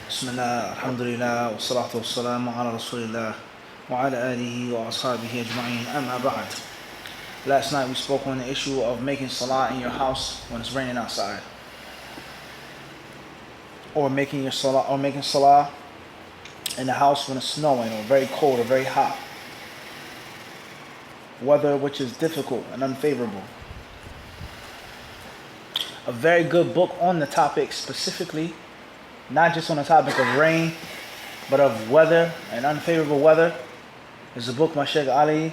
بسم الله الحمد لله والصلاة والسلام على رسول الله وعلى آله وأصحابه أجمعين أما بعد. Last night we spoke on the issue of making salah in your house when it's raining outside, or making salah in the house when it's snowing or very cold or very hot, weather which is difficult and unfavorable. A very good book on the topic specifically, not just on the topic of rain, but of weather and unfavorable weather, is a book by Sheikh Ali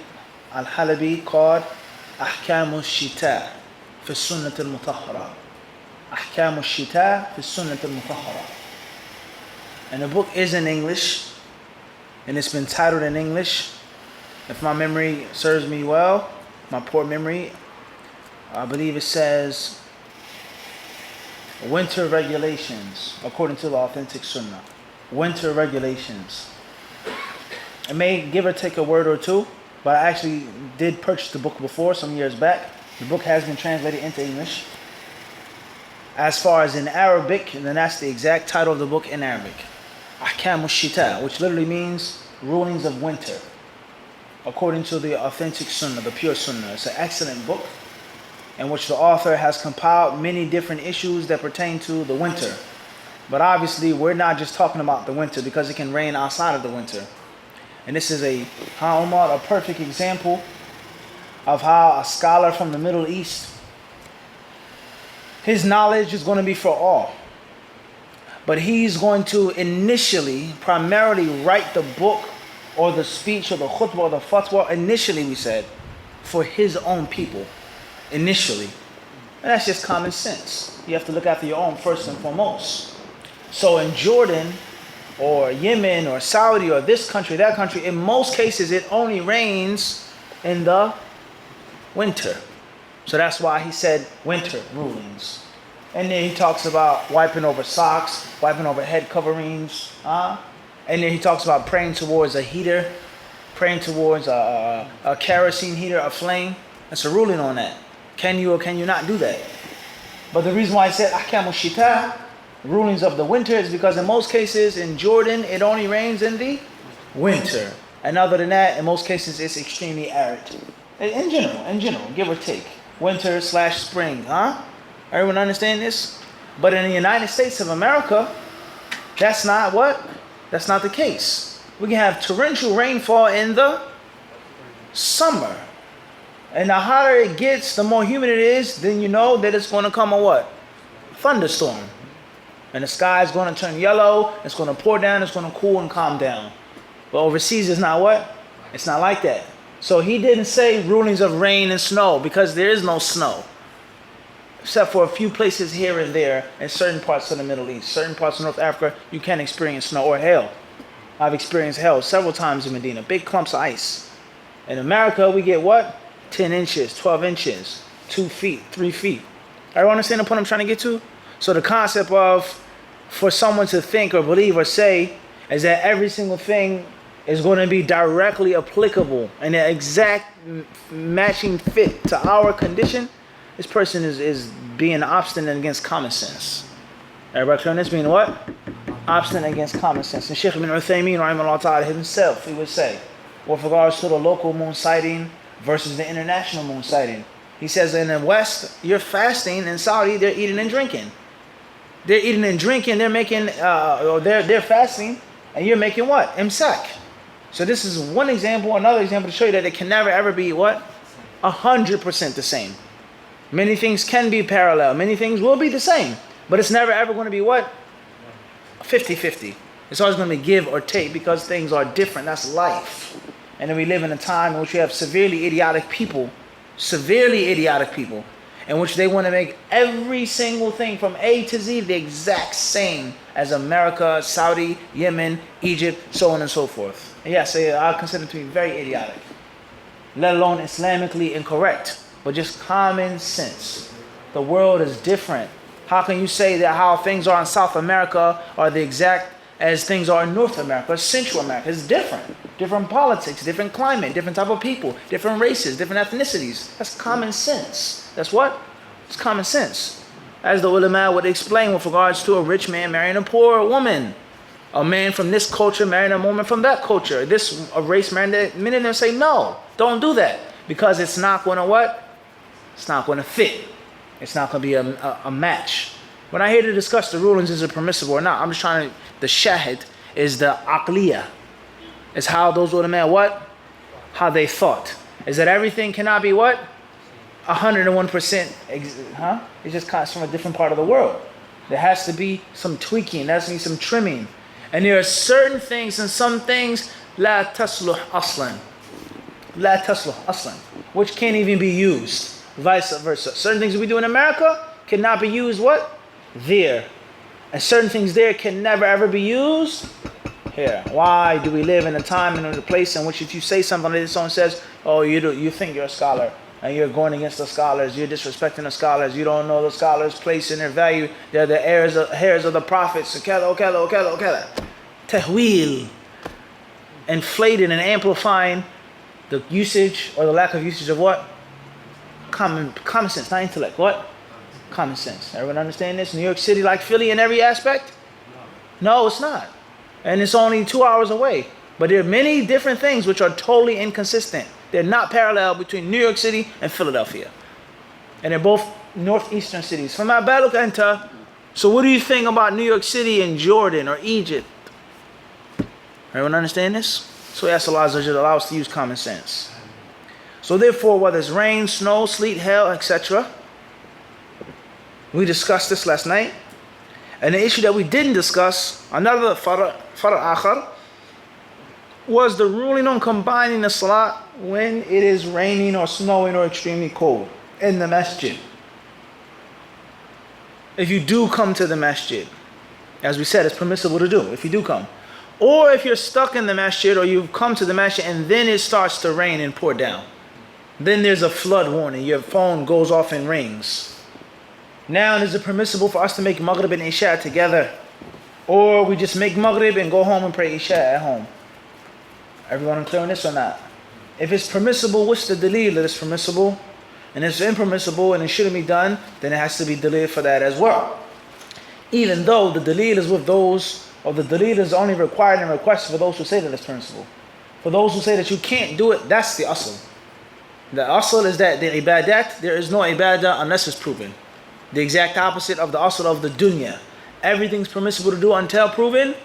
Al-Halabi called Ahkamu Shita fi Sunnat al-Mutahhara. Ahkamu Shita fi Sunnat al-Mutahhara. And the book is in English, and it's been titled in English. If my memory serves me well, my poor memory, I believe it says Winter Regulations, according to the authentic Sunnah. Winter Regulations. It may give or take a word or two, but I actually did purchase the book before, some years back. The book has been translated into English. As far as in Arabic, and then that's the exact title of the book in Arabic. Ahkamu Shita, which literally means rulings of winter, according to the authentic Sunnah, the pure Sunnah. It's an excellent book in which the author has compiled many different issues that pertain to the winter. But obviously, we're not just talking about the winter because it can rain outside of the winter. And this is a perfect example of how a scholar from the Middle East, his knowledge is going to be for all. But he's going to primarily write the book or the speech or the khutbah or the fatwa, initially we said, for his own people. Initially. And that's just common sense. You have to look after your own first and foremost. So in Jordan or Yemen or Saudi or this country, that country, in most cases it only rains in the winter. So that's why he said winter rulings. And then he talks about wiping over socks, wiping over head coverings. And then he talks about praying towards a heater, praying towards a kerosene heater, a flame. That's a ruling on that. Can you or can you not do that? But the reason why I said Ahkamu Shita, rulings of the winter, is because in most cases in Jordan it only rains in the winter. And other than that, in most cases it's extremely arid. In general, give or take. Winter/spring, Everyone understand this? But in the United States of America, that's not what? That's not the case. We can have torrential rainfall in the summer. And the hotter it gets, the more humid it is, then you know that it's going to come a what? Thunderstorm. And the sky is going to turn yellow, it's going to pour down, it's going to cool and calm down. But overseas it's not what? It's not like that. So he didn't say rulings of rain and snow because there is no snow. Except for a few places here and there in certain parts of the Middle East. Certain parts of North Africa, you can experience snow or hail. I've experienced hail several times in Medina. Big clumps of ice. In America, we get what? 10 inches, 12 inches, 2 feet, 3 feet. Everyone understand the point I'm trying to get to? So the concept of, for someone to think or believe or say, is that every single thing is going to be directly applicable and an exact matching fit to our condition, this person is being obstinate against common sense. Everybody clear on this? Being what? Obstinate against common sense. And Sheikh ibn Uthaymeen, rahimahullah ta'ala, himself, he would say, with regards to the local moon sighting versus the international moon sighting. He says in the West, you're fasting. In Saudi, they're eating and drinking. They're eating and drinking. They're making, they're fasting, and you're making what? Imsak. So this is one example, another example to show you that it can never ever be what? 100% the same. Many things can be parallel. Many things will be the same. But it's never ever going to be what? 50-50. It's always going to be give or take because things are different. That's life. And then we live in a time in which we have severely idiotic people, in which they want to make every single thing from A to Z the exact same as America, Saudi, Yemen, Egypt, so on and so forth. And yes, I consider it to be very idiotic, let alone Islamically incorrect, but just common sense. The world is different. How can you say that how things are in South America are the exact as things are in North America, Central America? It's different. Different politics, different climate, different type of people, different races, different ethnicities. That's common sense. That's what? It's common sense. As the ulama would explain with regards to a rich man marrying a poor woman. A man from this culture marrying a woman from that culture. This a race marrying that. Many of them say, no, don't do that. Because it's not going to what? It's not going to fit. It's not going to be a match. When I here to discuss the rulings, is it permissible or not? I'm just trying to, the shahid is the aqliya. It's how those were the men, what? How they thought. Is that everything cannot be what? 101%, huh? It just comes from a different part of the world. There has to be some tweaking, there has to be some trimming. And there are certain things and some things, la tasluh aslan. La tasluh aslan. Which can't even be used. Vice versa. Certain things we do in America cannot be used what? There. And certain things there can never ever be used here. Why do we live in a time and in a place in which if you say something like this, someone says, oh, you think you're a scholar and you're going against the scholars, you're disrespecting the scholars, you don't know the scholars' place and their value, they're the heirs of the prophets, tahweel, inflating and amplifying the usage or the lack of usage of what? Common sense, not intellect. What? Common sense. Everyone understand this? New York City like Philly in every aspect? No, it's not. And it's only 2 hours away. But there are many different things which are totally inconsistent. They're not parallel between New York City and Philadelphia. And they're both northeastern cities. From Baluk Enta. So what do you think about New York City and Jordan or Egypt? Everyone understand this? So we ask Allah to allow us to use common sense. So therefore, whether it's rain, snow, sleet, hail, etc. We discussed this last night. And the issue that we didn't discuss, another far' akhar, was the ruling on combining the salat when it is raining or snowing or extremely cold in the masjid. If you do come to the masjid, as we said, it's permissible to do if you do come. Or if you're stuck in the masjid or you've come to the masjid and then it starts to rain and pour down. Then there's a flood warning. Your phone goes off and rings. Now is it permissible for us to make Maghrib and Isha together? Or we just make Maghrib and go home and pray Isha at home? Everyone clear on this or not? If it's permissible, what's the dalil that it's permissible? And if it's impermissible and it shouldn't be done, then it has to be dalil for that as well. Even though the dalil is with those, or the dalil is only required and requested for those who say that it's permissible. For those who say that you can't do it, that's the asl. The asl is that the ibadat, there is no ibadah unless it's proven. The exact opposite of the asl of the dunya. Everything's permissible to do until proven.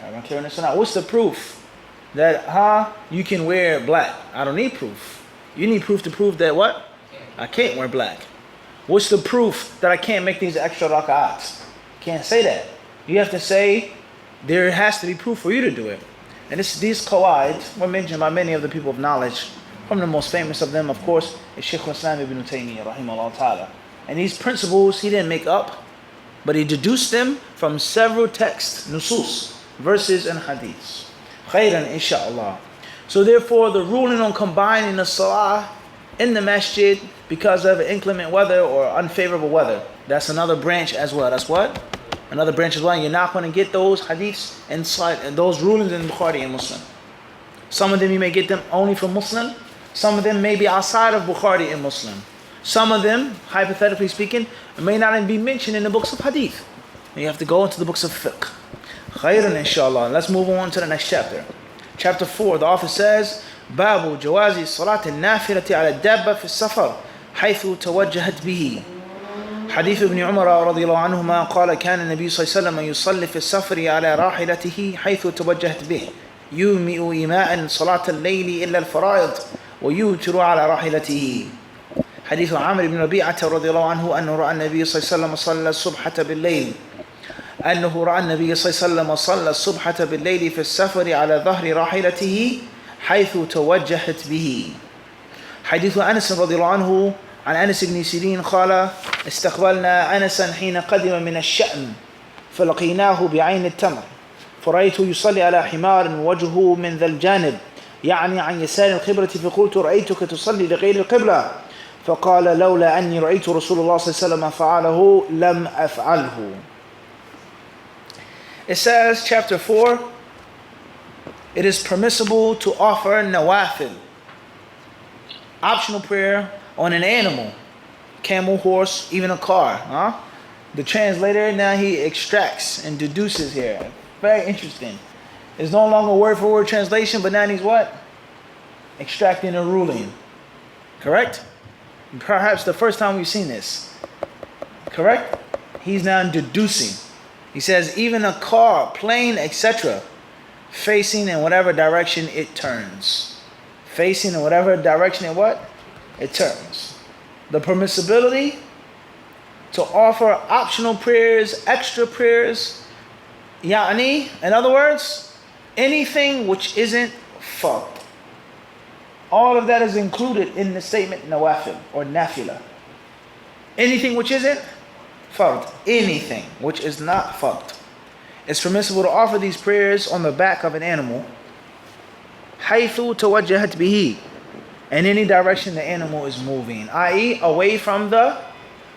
Everyone clear on this or not? What's the proof that you can wear black? I don't need proof. You need proof to prove that what? I can't wear black. What's the proof that I can't make these extra rak'ats? Can't say that. You have to say there has to be proof for you to do it. And these qawaid were mentioned by many of the people of knowledge. From the most famous of them, of course, is Shaykh al-Islam ibn Taymiyyah, rahimahullah ta'ala. And these principles he didn't make up, but he deduced them from several texts, nusus, verses and hadiths. Khairan, inshaAllah. So therefore, the ruling on combining the salah in the masjid because of inclement weather or unfavorable weather, that's another branch as well. That's what? Another branch as well. You're not going to get those hadiths inside, and those rulings in Bukhari and Muslim. Some of them you may get them only from Muslim. Some of them may be outside of Bukhari and Muslim. Some of them, hypothetically speaking, may not even be mentioned in the books of hadith. You have to go into the books of fiqh. Khairan, inshallah. Let's move on to the next chapter. Chapter 4, the author says, Babu jawazi salat al-nafilati ala dabba fi safar, haythu tawajjahat bihi. حديث ابن عمر رضي الله عنهما قال كان النبي صلى الله عليه وسلم يصلي في السفر على راحلته حيث توجهت به يومئ إيماء صلاة الليل إلا الفرائض ويوتر على راحلته. حديث عامر بن ربيعة رضي الله عنه أنه رأى النبي صلى الله عليه وسلم صلى الصبحة بالليل صلى الصبحة بالليل في السفر على ظهر راحلته حيث توجهت به. حديث أنس رضي الله عنه عن أنس بن سيرين قال استقبلنا أنسا حين قدم من الشأم فلقيناه بعين التمر فرأيته يصلي على حمار وجهه من ذا الجانب يعني عن يسار القبلة فقلت رأيتك تصلي لغير القبلة فقال لولا أني رأيت رسول الله صلى الله عليه وسلم فعله لم أفعله. It says, chapter 4, it is permissible to offer nawafil, optional prayer on an animal, camel, horse, even a car. The translator, now he extracts and deduces here Very interesting. It's no longer word for word translation, but now he's what? Extracting a ruling. Correct? Perhaps the first time we've seen this. Correct? He's now deducing. He says, even a car, plane, etc., facing in whatever direction it turns. Facing in whatever direction it what? It turns. The permissibility to offer optional prayers, extra prayers, ya'ni, in other words, anything which isn't fard. All of that is included in the statement nawafil or nafila. Anything which isn't fard. Anything which is not fard. It's permissible to offer these prayers on the back of an animal. حَيْثُ تَوَجَّهَتْ بِهِ. In any direction the animal is moving. I.e. away from the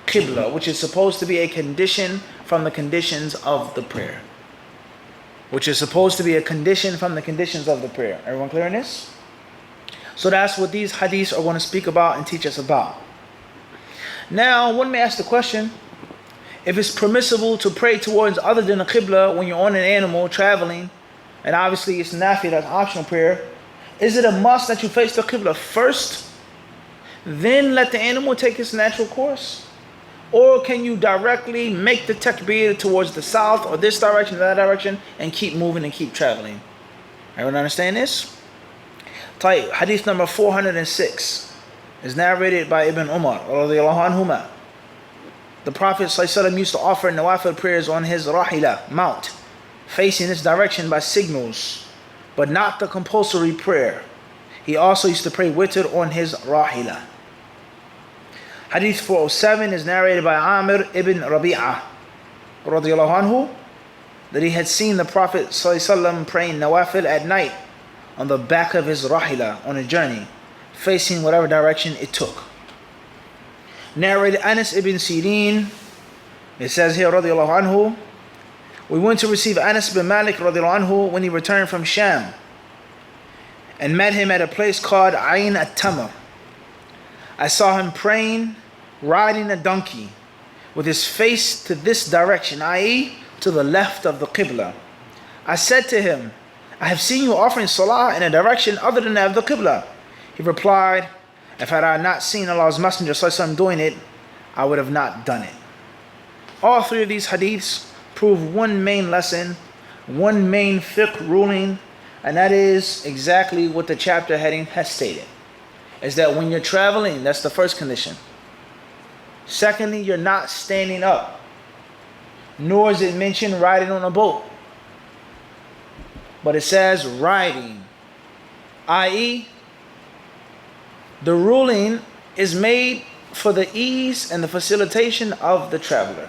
qibla, which is supposed to be a condition from the conditions of the prayer. Which is supposed to be a condition from the conditions of the prayer. Everyone clear on this? So that's what these hadiths are going to speak about and teach us about. Now, one may ask the question, if it's permissible to pray towards other than the qibla when you're on an animal traveling, and obviously it's nafi, that's optional prayer, is it a must that you face the qibla first, then let the animal take its natural course? Or can you directly make the takbir towards the south or this direction, that direction, and keep moving and keep traveling? Everyone understand this? Tayyib, hadith number 406 is narrated by Ibn Umar radiyallahu anhuma. The Prophet ﷺ used to offer nawafil prayers on his rahila, mount, facing this direction by signals, but not the compulsory prayer. He also used to pray witr on his rahila. Hadith 407 is narrated by Amir ibn Rabi'ah radiyallahu anhu, that he had seen the Prophet ﷺ praying nawafil at night on the back of his rahila on a journey, facing whatever direction it took. Narrated Anas ibn Sirin, it says here radiyallahu anhu, we went to receive Anas bin Malik radiyallahu anhu when he returned from Sham, and met him at a place called Ayn at-Tamr. I saw him praying, riding a donkey, with his face to this direction, i.e. to the left of the qibla. I said to him, I have seen you offering salah in a direction other than that of the qibla. He replied, if had I not seen Allah's Messenger ﷺ doing it, I would have not done it. All three of these hadiths prove one main lesson, one main fiqh ruling, and that is exactly what the chapter heading has stated. Is that when you're traveling, that's the first condition. Secondly, you're not standing up. Nor is it mentioned riding on a boat. But it says riding. I.e., the ruling is made for the ease and the facilitation of the traveler.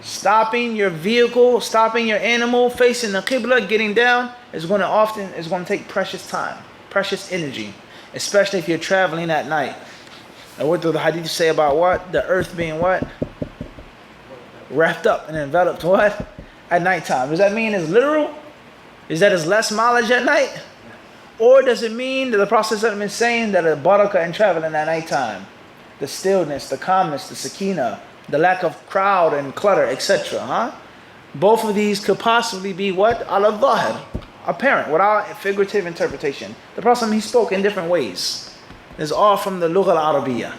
Stopping your vehicle, stopping your animal, facing the qibla, getting down, is going to take precious time, precious energy, especially if you're traveling at night. And what do the hadiths say about what? The earth being what? Wrapped up and enveloped what? At nighttime. Does that mean it's literal? Is that it's less mileage at night? Or does it mean that the Prophet is saying that the barakah in traveling at nighttime, the stillness, the calmness, the sakina, the lack of crowd and clutter, etc. Both of these could possibly be what? Al-Dhahir, apparent, without figurative interpretation. The Prophet, he spoke in different ways. It's all from the Lugha al-Arabiyyah.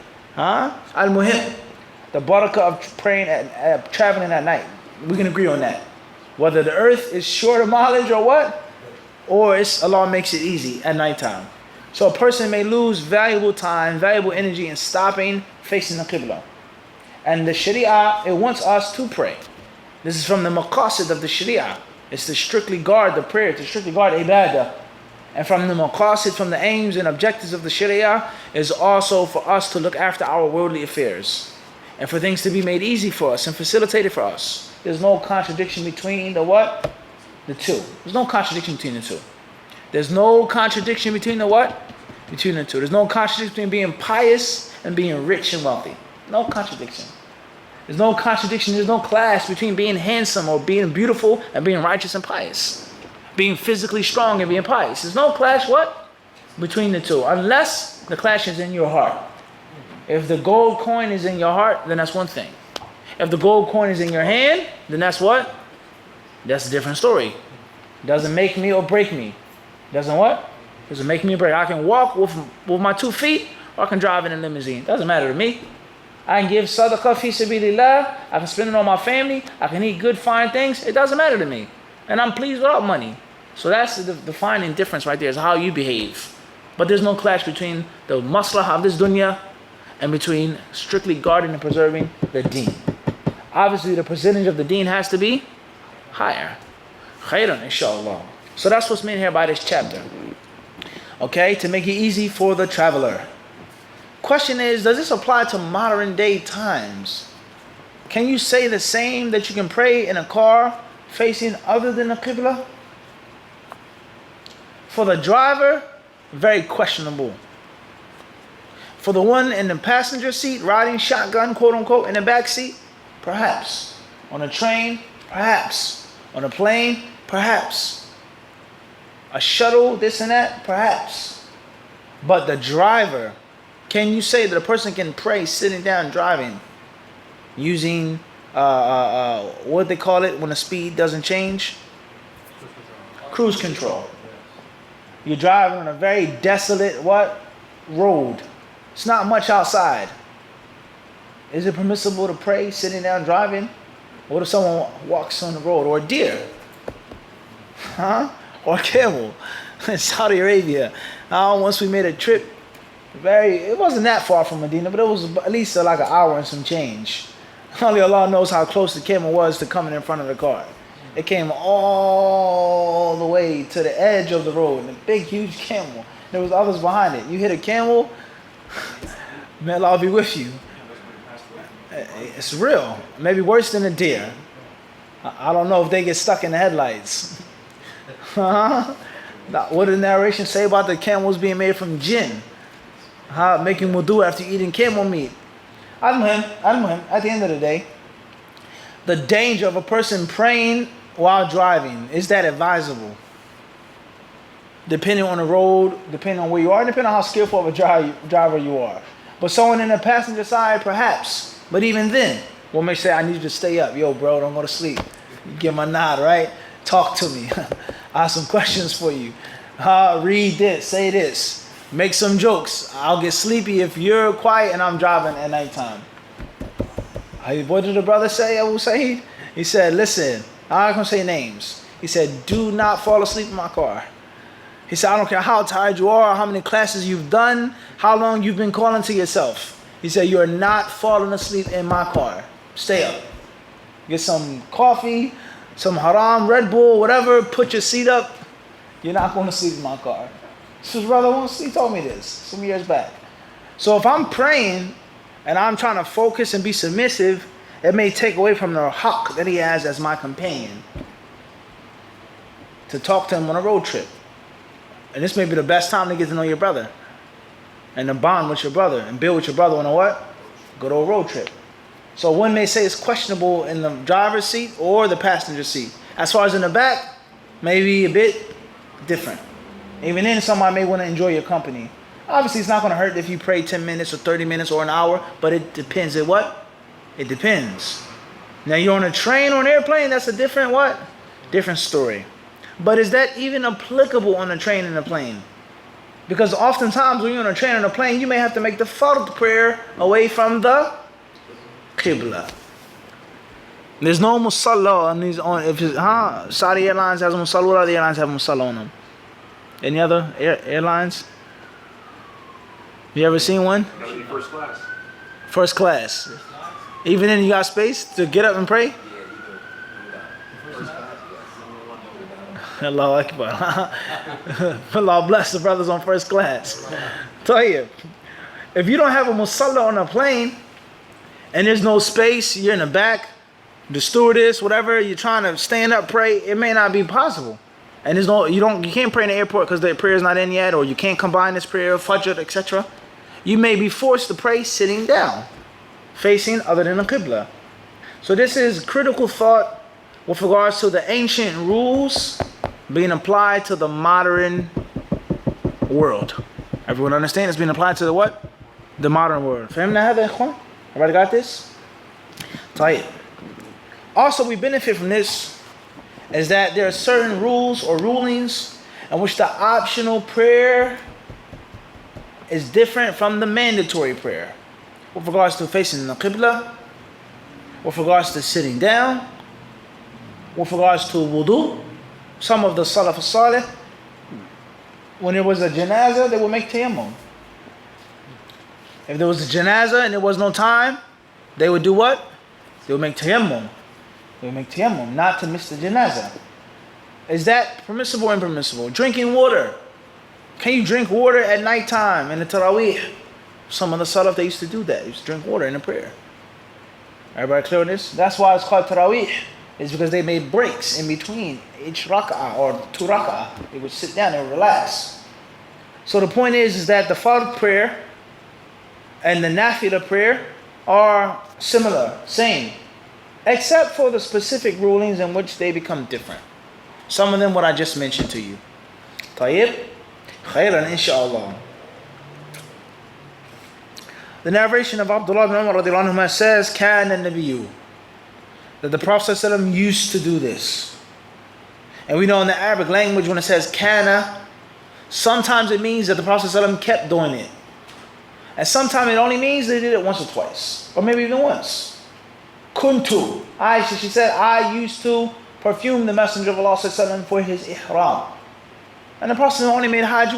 Al-Muhim, the barakah of praying traveling at night. We can agree on that. Whether the earth is short of mileage or what? Or Allah makes it easy at nighttime. So a person may lose valuable time, valuable energy in stopping, facing the qibla. And the Sharia, it wants us to pray. This is from the maqasid of the Sharia. It's to strictly guard the prayer, to strictly guard ibadah. And from the maqasid, from the aims and objectives of the Sharia, is also for us to look after our worldly affairs. And for things to be made easy for us and facilitated for us. There's no contradiction between the what? The two. There's no contradiction between the two. There's no contradiction between the what? Between the two. There's no contradiction between being pious and being rich and wealthy. No contradiction. There's no contradiction. There's no clash between being handsome or being beautiful and being righteous and pious. Being physically strong and being pious. There's no clash what? Between the two. Unless the clash is in your heart. If the gold coin is in your heart, then that's one thing. If the gold coin is in your hand, then that's what? That's a different story. Doesn't make me or break me. Doesn't what? Doesn't make me or break. I can walk with my 2 feet, or I can drive in a limousine. Doesn't matter to me. I can give sadaqah fi sabilillah. I can spend it on my family. I can eat good, fine things. It doesn't matter to me. And I'm pleased without money. So that's the defining difference right there, is how you behave. But there's no clash between the maslahah of this dunya and between strictly guarding and preserving the deen. Obviously, the percentage of the deen has to be higher. Khairan, inshallah. So that's what's meant here by this chapter. Okay, to make it easy for the traveler. Question is, does this apply to modern day times? Can you say the same that you can pray in a car facing other than the Qibla? For the driver, very questionable. For the one in the passenger seat, riding shotgun, quote unquote, in the back seat, perhaps. On a train, perhaps. On a plane, perhaps. A shuttle, this and that, perhaps. But the driver, can you say that a person can pray sitting down driving using what they call it when the speed doesn't change? Cruise control. You're driving on a very desolate road. It's not much outside. Is it permissible to pray sitting down driving? What if someone walks on the road, or a deer? Or a camel in Saudi Arabia? Once we made a trip, it wasn't that far from Medina, but it was at least like an hour and some change. Only Allah knows how close the camel was to coming in front of the car. It came all the way to the edge of the road, and a big, huge camel. There was others behind it. You hit a camel, may Allah be with you. It's real. Maybe worse than a deer. I don't know if they get stuck in the headlights. What did the narration say about the camels being made from jinn? Making wudu after eating camel meat. At the end of the day, the danger of a person praying while driving, is that advisable? Depending on the road, depending on where you are, depending on how skillful of a driver you are. But someone in the passenger side, perhaps. But even then, one may say, I need you to stay up. Yo, bro, don't go to sleep. You give my nod, right? Talk to me. I have some questions for you. Read this, say this. Make some jokes. I'll get sleepy if you're quiet and I'm driving at nighttime. What did the brother say, Abu Saeed? He said, listen, I'm not going to say names. He said, do not fall asleep in my car. He said, I don't care how tired you are, how many classes you've done, how long you've been calling to yourself. He said, you are not falling asleep in my car. Stay up. Get some coffee, some haram, Red Bull, whatever. Put your seat up. You're not going to sleep in my car. So his brother once, he told me this some years back. So if I'm praying and I'm trying to focus and be submissive, it may take away from the haqq that he has as my companion to talk to him on a road trip. And this may be the best time to get to know your brother and to bond with your brother and build with your brother on a what? Good old road trip. So one may say it's questionable in the driver's seat or the passenger seat. As far as in the back, maybe a bit different. Even then, somebody may want to enjoy your company. Obviously, it's not going to hurt if you pray 10 minutes or 30 minutes or an hour, but it depends. It what? It depends. Now, you're on a train or an airplane, that's a different what? Different story. But is that even applicable on a train and a plane? Because oftentimes when you're on a train and a plane, you may have to make the fard prayer away from the Qibla. There's no musalla on these. Saudi Airlines has a musalla. What other airlines have a musalla on them? Any other airlines? You ever seen one? First class. First class. Even then, you got space to get up and pray? Yeah, you do. Allahu Akbar. Allah bless the brothers on first class. Tell you, if you don't have a musalla on a plane and there's no space, you're in the back, the stewardess, whatever, you're trying to stand up, pray, it may not be possible. And there's no, you can't pray in the airport because the prayer is not in yet, or you can't combine this prayer, Fajr, etc. You may be forced to pray sitting down, facing other than the Qibla. So this is critical thought with regards to the ancient rules being applied to the modern world. Everyone understand? It's being applied to the what? The modern world. فهمنا هذا يا إخوان? Everybody got this? طيب. Also, we benefit from this is that there are certain rules or rulings in which the optional prayer is different from the mandatory prayer. With regards to facing the Qibla, with regards to sitting down, with regards to wudu. Some of the Salaf Salih, when there was a janazah, they would make tayammum. If there was a janazah and there was no time, they would do what? They would make tayammum. They would make tayammum, not to miss the janazah. Is that permissible or impermissible? Drinking water. Can you drink water at nighttime in the Taraweeh? Some of the Salaf, they used to do that. They used to drink water in the prayer. Everybody clear on this? That's why it's called Taraweeh. It's because they made breaks in between each rak'ah or 2 rak'ah. They would sit down and relax. So the point is that the Fard prayer and the Nafila prayer are similar, same, except for the specific rulings in which they become different. Some of them what I just mentioned to you. Tayyib, khairan inshaAllah. The narration of Abdullah ibn Umar radiallahu anhu says, Kana Nabiyyu, that the Prophet ﷺ used to do this. And we know in the Arabic language when it says Kana, sometimes it means that the Prophet ﷺ kept doing it. And sometimes it only means they did it once or twice. Or maybe even once. Kuntu. Aisha, she said, I used to perfume the Messenger of Allah ﷺ for his ihram. And the Prophet only made Hajj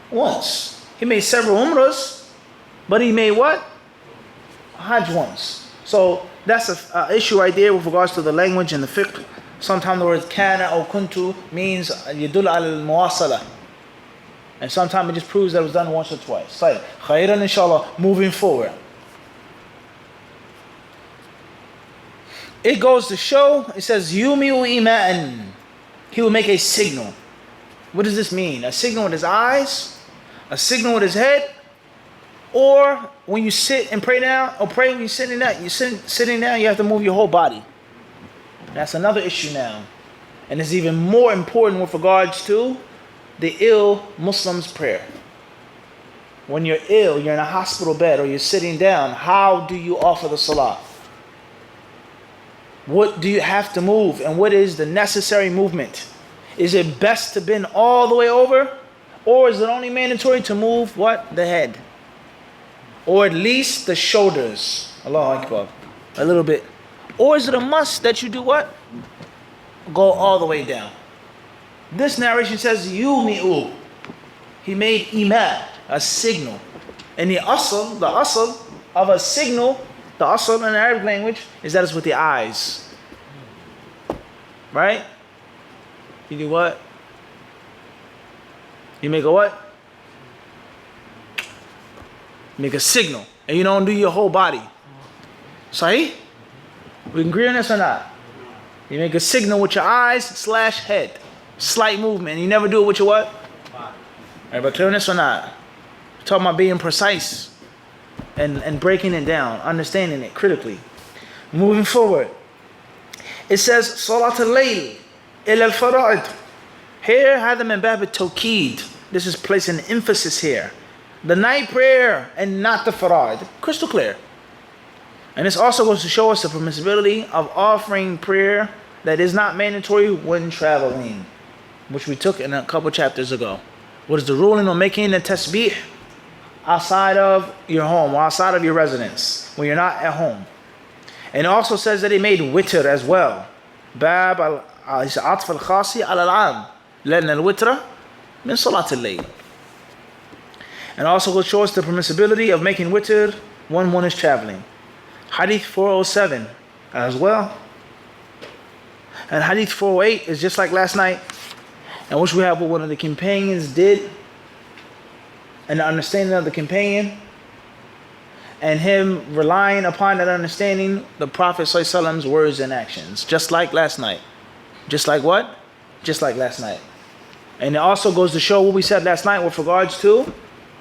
once. He made several umrahs, but he made what? Hajj once. So that's an issue right there with regards to the language and the fiqh. Sometimes the word kana or kuntu means yadul al-muwasala. And sometimes it just proves that it was done once or twice. So, khairan inshallah, moving forward. It goes to show, it says, yumi'u ima'an. He will make a signal. What does this mean? A signal with his eyes? A signal with his head? Or when you sit and pray down, or pray when you're sitting down, sitting down, you have to move your whole body. That's another issue now. And it's even more important with regards to the ill Muslim's prayer. When you're ill, you're in a hospital bed, or you're sitting down, how do you offer the salah? What do you have to move, and what is the necessary movement? Is it best to bend all the way over? Or is it only mandatory to move what? The head. Or at least the shoulders. Allahu Akbar. A little bit. Or is it a must that you do what? Go all the way down. This narration says, yumi'u. He made ima, a signal. And the asl of a signal, the asl in the Arabic language, is that it's with the eyes. Right? You do what? You make a what? Make a signal. And you don't do your whole body. Sahih? We can agree on this or not? You make a signal with your eyes / head. Slight movement. You never do it with your what? Everybody clear on this or not? We're talking about being precise and breaking it down, understanding it critically. Moving forward. It says, Salat al-Layl ila al-Fara'id. Here, هذا من باب التوكيد. This is placing emphasis here. The night prayer and not the fara'id. Crystal clear. And this also goes to show us the permissibility of offering prayer that is not mandatory when traveling, which we took in a couple chapters ago. What is the ruling on making the tasbih outside of your home or outside of your residence when you're not at home? And it also says that he made witr as well. Bab al-atf al-khasi al-am. لأن الوتر من صلاة الليل. And also will show us the permissibility of making witr when one is traveling. Hadith 407 as well. And Hadith 408 is just like last night, in which we have what one of the companions did, and the understanding of the companion, and him relying upon that understanding, the Prophet ﷺ's words and actions. Just like last night. Just like what? Just like last night. And it also goes to show what we said last night with regards to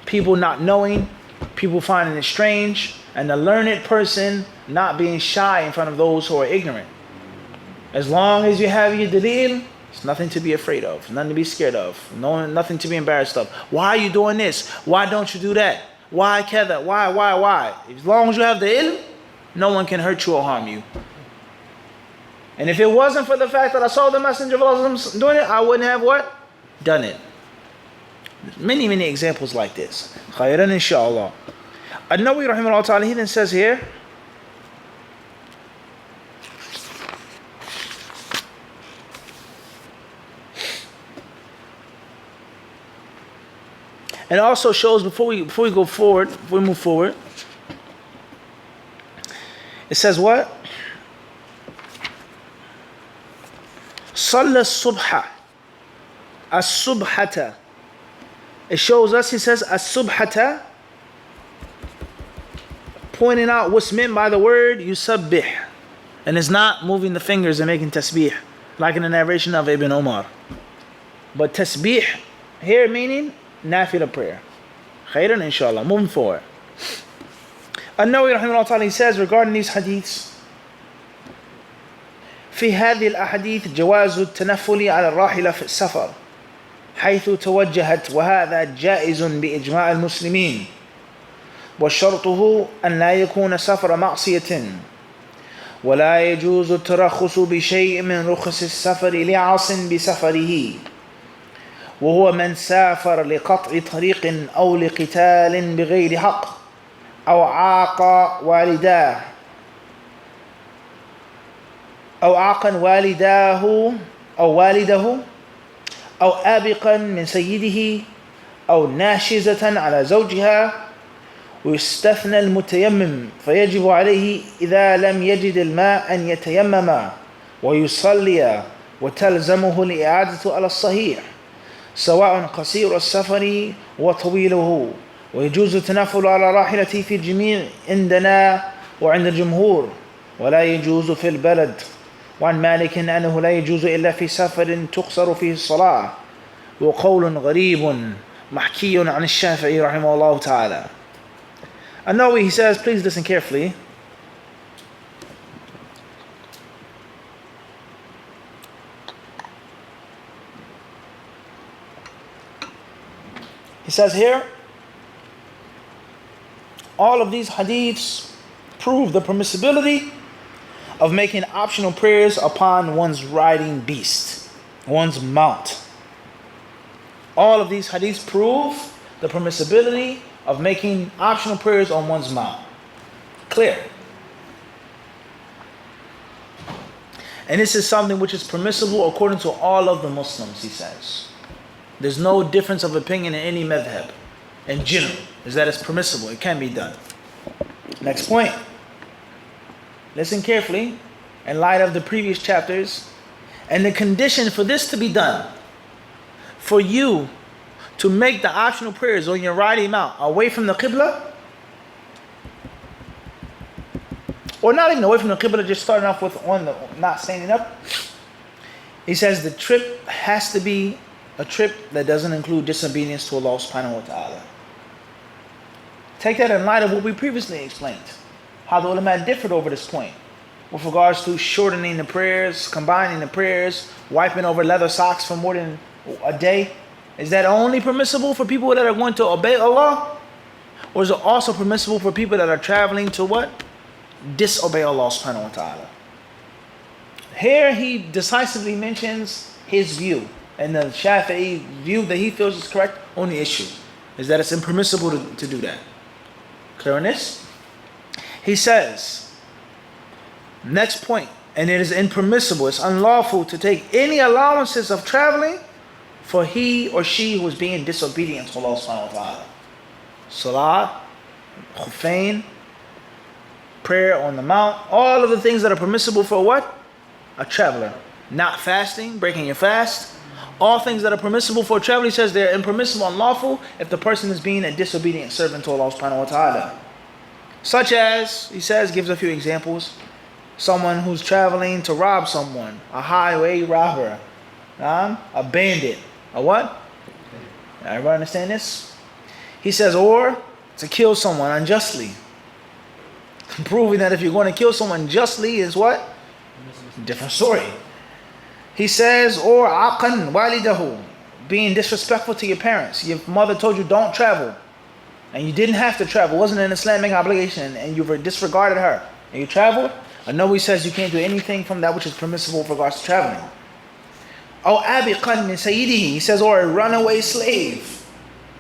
people not knowing, people finding it strange, and the learned person not being shy in front of those who are ignorant. As long as you have your dalil, it's nothing to be afraid of, nothing to be scared of, nothing to be embarrassed of. Why are you doing this? Why don't you do that? Why kada? Why? As long as you have the ilm, no one can hurt you or harm you. And if it wasn't for the fact that I saw the Messenger of Allah doing it, I wouldn't have what? Done it. Many, many examples like this. Khayran inshallah. An-Nawawi rahimahullah ta'ala, he then says here, and it also shows before we go forward, before we move forward, it says what? Salla subha. As-subhata. It shows us, he says, as-subhata, pointing out what's meant by the word yusabbih. And it's not moving the fingers and making tasbih, like in the narration of Ibn Umar. But tasbih here meaning nafilah prayer. Khairan inshallah. Moving forward. An-Nawawi rahimahullah ta'ala, he says regarding these hadiths, في هذه الأحاديث جواز التنفل على الراحلة في السفر حيث توجهت وهذا جائز بإجماع المسلمين وشرطه أن لا يكون سفر معصية ولا يجوز الترخص بشيء من رخص السفر لعاص بسفره وهو من سافر لقطع طريق أو لقتال بغير حق أو عاق والداه أو عاقا والده أو آبقا من سيده أو ناشزة على زوجها ويستثنى المتيمم فيجب عليه إذا لم يجد الماء أن يتيمم ويصلي وتلزمه الإعادة على الصحيح سواء قصير السفر وطويله ويجوز التنفل على راحلته في الجميع عندنا وعند الجمهور ولا يجوز في البلد وعن مالك أنه لا يجوز إلا في سفر تقصر فيه الصلاة وقول غريب محكي عن الشافعي رحمه الله تعالى. An-Nawawi, he says, please listen carefully. He says here, all of these hadiths prove the permissibility of making optional prayers upon one's riding beast, one's mount. All of these hadiths prove the permissibility of making optional prayers on one's mount. Clear. And this is something which is permissible according to all of the Muslims, he says. There's no difference of opinion in any madhab. In general, is that it's permissible. It can be done. Next point. Listen carefully in light of the previous chapters. And the condition for this to be done, for you to make the optional prayers on your riding mount away from the Qibla, or not even away from the Qibla, just starting off with on the not standing up. He says the trip has to be a trip that doesn't include disobedience to Allah subhanahu wa ta'ala. Take that in light of what we previously explained, how the ulama differed over this point with regards to shortening the prayers, combining the prayers, wiping over leather socks for more than a day. Is that only permissible for people that are going to obey Allah? Or is it also permissible for people that are traveling to what? Disobey Allah subhanahu wa ta'ala. Here he decisively mentions his view, and the Shafi'i view that he feels is correct on the issue is that it's impermissible to do that. Clear on this? He says, next point, and it is impermissible, it's unlawful to take any allowances of traveling for he or she who is being disobedient to Allah subhanahu wa ta'ala. Salah, khufain, prayer on the mount, all of the things that are permissible for what? A traveler. Not fasting, breaking your fast. All things that are permissible for a traveler, he says they're impermissible, unlawful if the person is being a disobedient servant to Allah subhanahu wa ta'ala. Such as, he says, gives a few examples. Someone who's traveling to rob someone, a highway robber, a bandit, a what? Everybody understand this? He says, or to kill someone unjustly. Proving that if you're going to kill someone justly is what? Different story. He says, or aqan walidahu, being disrespectful to your parents. Your mother told you don't travel, and you didn't have to travel. It wasn't an Islamic obligation, and you disregarded her, and you traveled. An-Nawawi says you can't do anything from that which is permissible with regards to traveling. أو عابقا من سيده, he says, or a runaway slave,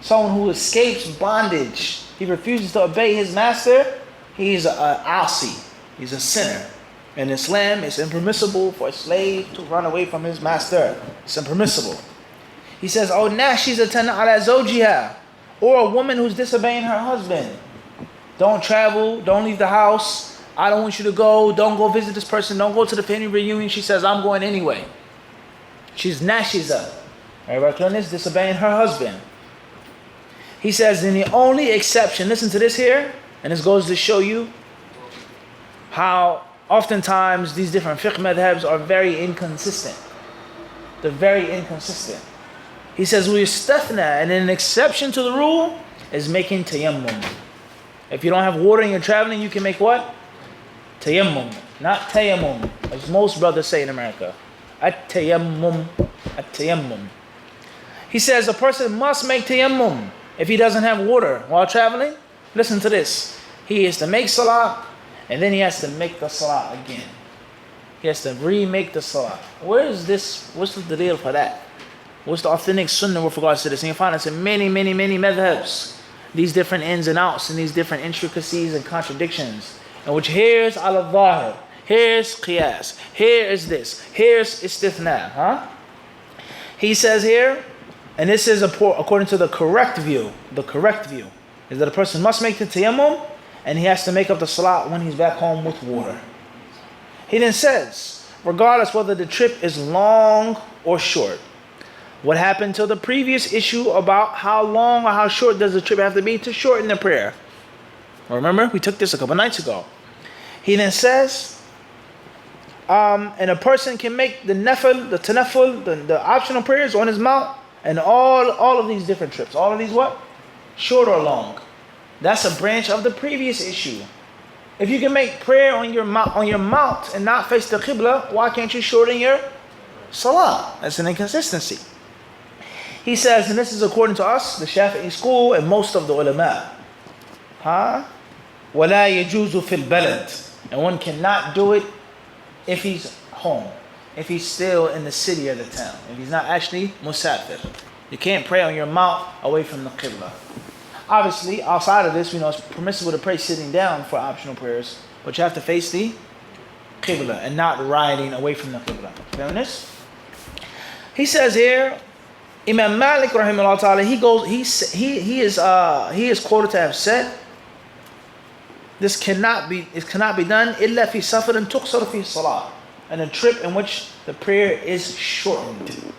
someone who escapes bondage. He refuses to obey his master. He's a asi. He's a sinner. In Islam, it's impermissible for a slave to run away from his master. It's impermissible. He says, "Oh, nashizatan ala zawjiha," or a woman who's disobeying her husband. Don't travel. Don't leave the house. I don't want you to go. Don't go visit this person. Don't go to the family reunion. She says, "I'm going anyway." She's nashiza. Everybody clear this? Disobeying her husband. He says, in the only exception, listen to this here, and this goes to show you how oftentimes these different fiqh madhabs are very inconsistent. They're very inconsistent. He says, وَيُسْتَثْنَى, and an exception to the rule is making tayammum. If you don't have water and you're traveling, you can make what? Tayammum, not tayammum, as most brothers say in America. At-tayammum, at-tayammum. He says a person must make tayammum if he doesn't have water while traveling. Listen to this. He has to make salah, and then he has to make the salah again. He has to remake the salah. Where is this? What's the deal for that? What's the authentic sunnah with regards to this? And you find this in many madhabs. These different ins and outs and these different intricacies and contradictions. And which here's al-zahir, here's qiyas, here is this, here's istithna. Huh? He says here, and this is according to the correct view is that a person must make the tayammum and he has to make up the salat when he's back home with water. He then says, regardless whether the trip is long or short. What happened to the previous issue about how long or how short does the trip have to be to shorten the prayer? Remember, we took this a couple nights ago. He then says, and a person can make the nafil, the tanaful, the optional prayers on his mount, and all of these different trips. All of these what? Short or long. That's a branch of the previous issue. If you can make prayer on your mount and not face the qibla, why can't you shorten your salah? That's an inconsistency. He says, and this is according to us, the Shafi'i school, and most of the ulama. وَلَا يَجُوزُ فِي الْبَلَدِ, and one cannot do it if he's home, if he's still in the city or the town, if he's not actually musafir. You can't pray on your mount away from the qibla. Obviously, outside of this, we know it's permissible to pray sitting down for optional prayers, but you have to face the qibla and not riding away from the qibla. Remember this? He says here, Imam Malik rahimahullah ta'ala, he is quoted to have said, it cannot be done illa fi safarin tuqsar fi salah, and a trip in which the prayer is shortened.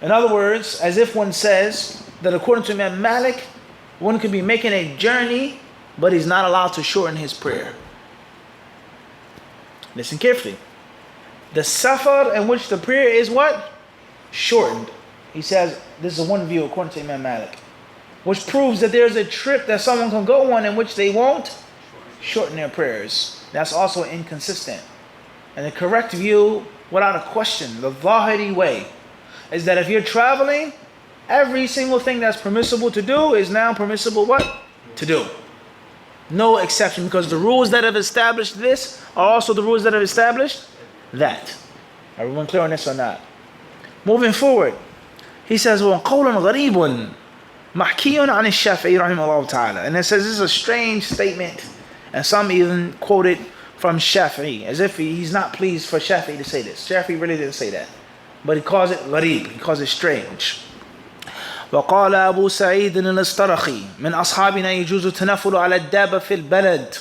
In other words, as if one says that according to Imam Malik, one could be making a journey, but he's not allowed to shorten his prayer. Listen carefully. The safar in which the prayer is what? Shortened. He says, this is one view according to Imam Malik, which proves that there's a trip that someone can go on in which they won't shorten their prayers. That's also inconsistent. And the correct view, without a question, the zahiri way, is that if you're traveling, every single thing that's permissible to do is now permissible what? To do. No exception, because the rules that have established this are also the rules that have established that. Everyone clear on this or not? Moving forward, he says, وَقَوْلٌ غَرِيبٌ مَحْكِيٌ عَنِ الشَّافِعِي رَحِمَهُ اللَّهُ تَعَالَى. And it says this is a strange statement, and some even quote it from Shafi'i, as if he's not pleased for Shafi'i to say this. Shafi'i really didn't say that, but he calls it gharib, he calls it strange. وقال أبو سعيد الأسطرخي من أصحابنا يجوز التنفل على الدابة في البلد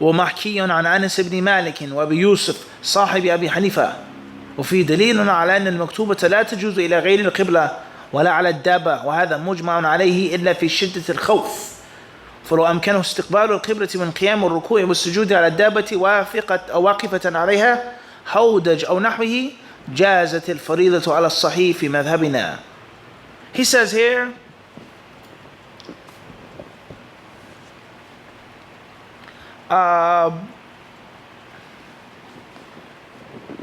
ومحكي عن أنس بن مالك وأبي يوسف صاحب أبي حنيفة وفي دليل على أن المكتوبة لا تجوز إلى غير القبلة ولا على الدابة وهذا مجمع عليه إلا في شدة الخوف فلو أمكنه استقبال القبلة من قيام الركوع والسجود على الدابة واقفة عليها هودج أو نحوه جازت الفريضة على الصحيح في مذهبنا. He says here, and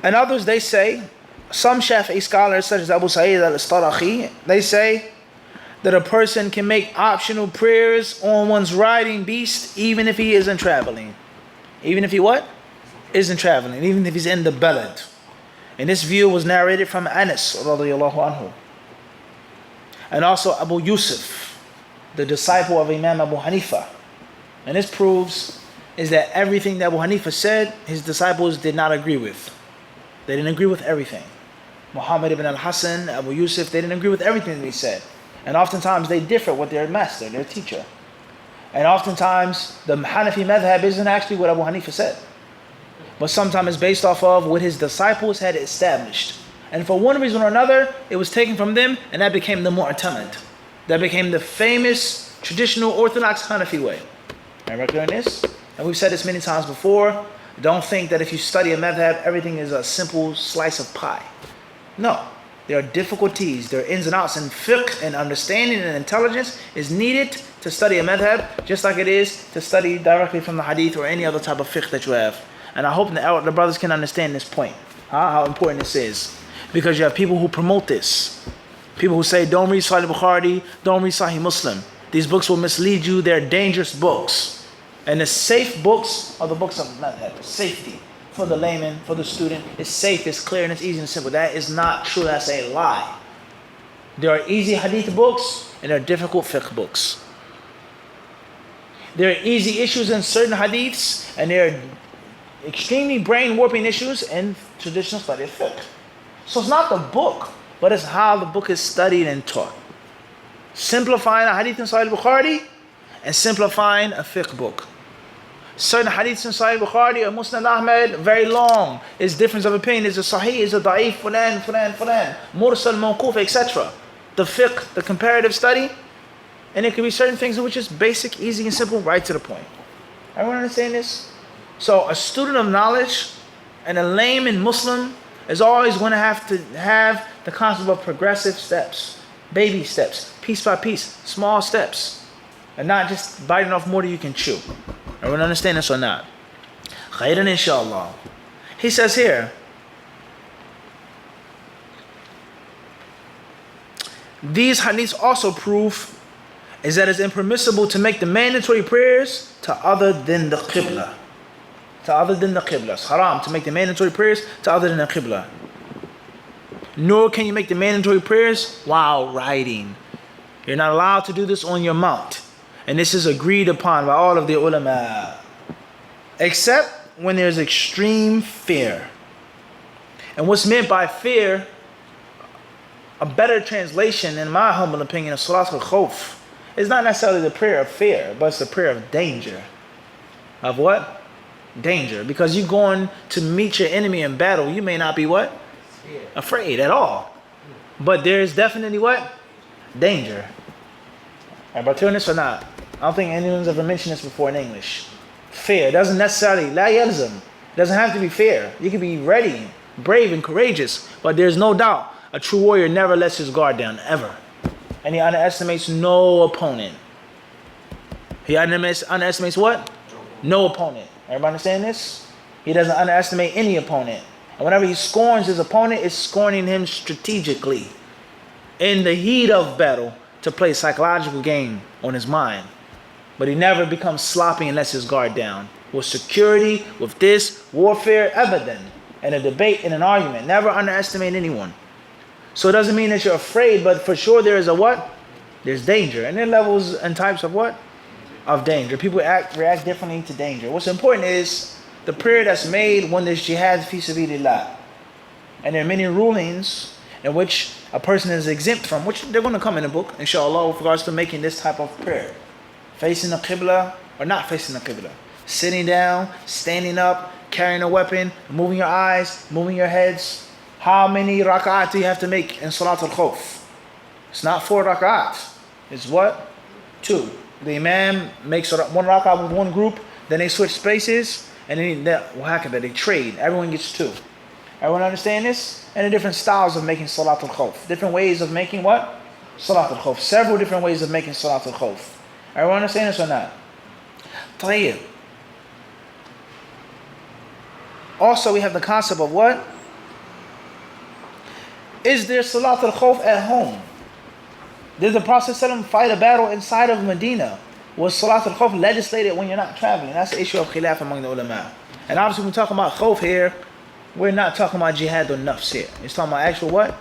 others they say, some Shafi'i scholars such as Abu Sa'id al-Istaraqi, they say that a person can make optional prayers on one's riding beast even if he isn't traveling. Even if he what? isn't traveling, even if he's in the balad. And this view was narrated from Anas radiallahu anhu. And also Abu Yusuf, the disciple of Imam Abu Hanifa. And this proves is that everything that Abu Hanifa said, his disciples did not agree with. They didn't agree with everything. Muhammad ibn al-Hasan, Abu Yusuf, they didn't agree with everything that he said. And oftentimes they differ with their master, their teacher. And oftentimes the Hanafi madhab isn't actually what Abu Hanifa said. But sometimes it's based off of what his disciples had established. And for one reason or another, it was taken from them, and that became the mu'tamad. That became the famous, traditional, orthodox Hanafi way. Am I clear on this? And we've said this many times before. Don't think that if you study a madhab, everything is a simple slice of pie. No. There are difficulties, there are ins and outs, and fiqh and understanding and intelligence is needed to study a madhab, just like it is to study directly from the hadith or any other type of fiqh that you have. And I hope the brothers can understand this point, how important this is. Because you have people who promote this. People who say, don't read Sahih Bukhari, don't read Sahih Muslim. These books will mislead you, they're dangerous books. And the safe books are the books of madhab, safety. For the layman, for the student, it's safe, it's clear, and it's easy and simple. That is not true, that's a lie. There are easy hadith books, and there are difficult fiqh books. There are easy issues in certain hadiths, and there are extremely brain-warping issues in traditional study of fiqh. So it's not the book, but it's how the book is studied and taught. Simplifying a hadith in Sahih Bukhari, and simplifying a fiqh book. Certain hadiths in Sahih Bukhari or Musnad Ahmad, very long. It's difference of opinion. Is it sahih? Is it da'if? Fulan, mursal, mawquf, etc. The fiqh, the comparative study. And it could be certain things which is basic, easy, and simple, right to the point. Everyone understand this? So a student of knowledge and a layman Muslim is always going to have the concept of progressive steps, baby steps, piece by piece, small steps, and not just biting off more than you can chew. Everyone understand this or not? Khairan inshallah. He says here, these hadiths also prove is that it's impermissible to make the mandatory prayers to other than the qibla. To other than the qibla. It's haram to make the mandatory prayers to other than the qibla. Nor can you make the mandatory prayers while riding. You're not allowed to do this on your mount. And this is agreed upon by all of the ulama. Except when there's extreme fear. And what's meant by fear, a better translation, in my humble opinion, of Salat al-Khawf, is not necessarily the prayer of fear, but it's the prayer of danger. Of what? Danger. Because you're going to meet your enemy in battle, you may not be what? Afraid at all. But there's definitely what? Danger. Everybody turn this or not? I don't think anyone's ever mentioned this before in English. Fear doesn't necessarily, la yalzam, doesn't have to be fear. You can be ready, brave, and courageous. But there's no doubt, a true warrior never lets his guard down, ever. And he underestimates no opponent. He underestimates what? No opponent. Everybody understand this? He doesn't underestimate any opponent. And whenever he scorns his opponent, it's scorning him strategically. In the heat of battle, to play a psychological game on his mind. But he never becomes sloppy and lets his guard down. With security, with this, warfare, abadan. And a debate and an argument. Never underestimate anyone. So it doesn't mean that you're afraid, but for sure there is a what? There's danger. And there are levels and types of what? Of danger. People react differently to danger. What's important is the prayer that's made when there's jihad fi sabilillah. And there are many rulings in which a person is exempt from, which they're going to come in the book, inshallah, with regards to making this type of prayer. Facing the qibla or not facing the qibla. Sitting down, standing up, carrying a weapon, moving your eyes, moving your heads. How many rak'at do you have to make in Salat al-Khawf? It's not 4 rak'at. It's what? 2. The imam makes one rak'at with one group, then they switch spaces, and then they trade. Everyone gets 2. Everyone understand this? And the different styles of making Salat al-Khawf. Different ways of making what? Salat al-Khawf. Several different ways of making Salat al-Khawf. Everyone understand this or not? Tayyib. Also, we have the concept of what? Is there Salat al-Khawf at home? Did the Prophet fight a battle inside of Medina? Was Salat al-Khawf legislated when you're not traveling? That's the issue of khilaf among the ulama. And obviously when we're talking about khawf here, we're not talking about jihad or nafs here. It's talking about actual what?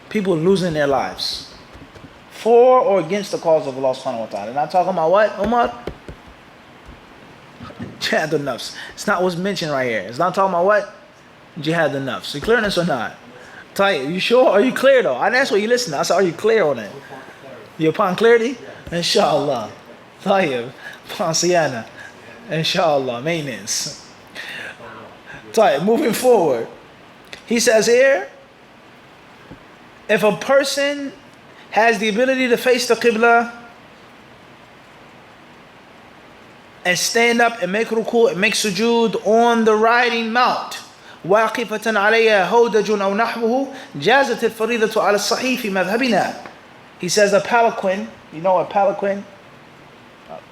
People losing their lives. For or against the cause of Allah subhanahu wa ta'ala. Not talking about what, Umar? Jihad or nafs. It's not what's mentioned right here. It's not talking about what? Jihad or nafs. You clear on this or not? Tayyip, you sure? Are you clear though? I asked what you listening. I said, are you clear on it? You upon clarity? Inshallah. Tayyip. Upon siyana. Inshallah. Maintenance. Tayyip. Moving forward. He says here, if a person has the ability to face the Qibla and stand up and make ruku and make sujood on the riding mount, واقفة عليها هودج أو نحوه جازت الفريضة على الصحيح في مذهبنا. He says a palanquin, you know a palanquin?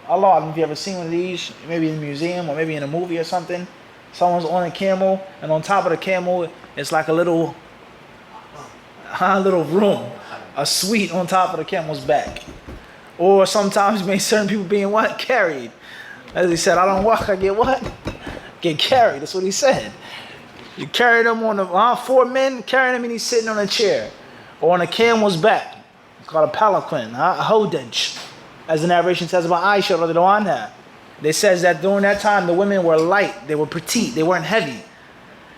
Allah, I don't know if you ever seen one of these, maybe in a museum or maybe in a movie or something. Someone's on a camel and on top of the camel it's like a little room, a suite on top of the camel's back. Or sometimes you may certain people being what? Carried. As he said, I don't walk, I get what? Get carried. That's what he said. You carry them on the 4 men carrying him and he's sitting on a chair or on a camel's back. It's called a palanquin, a hodaj, as the narration says about Aisha radiallahu anha. It says that during that time the women were light, they were petite, they weren't heavy.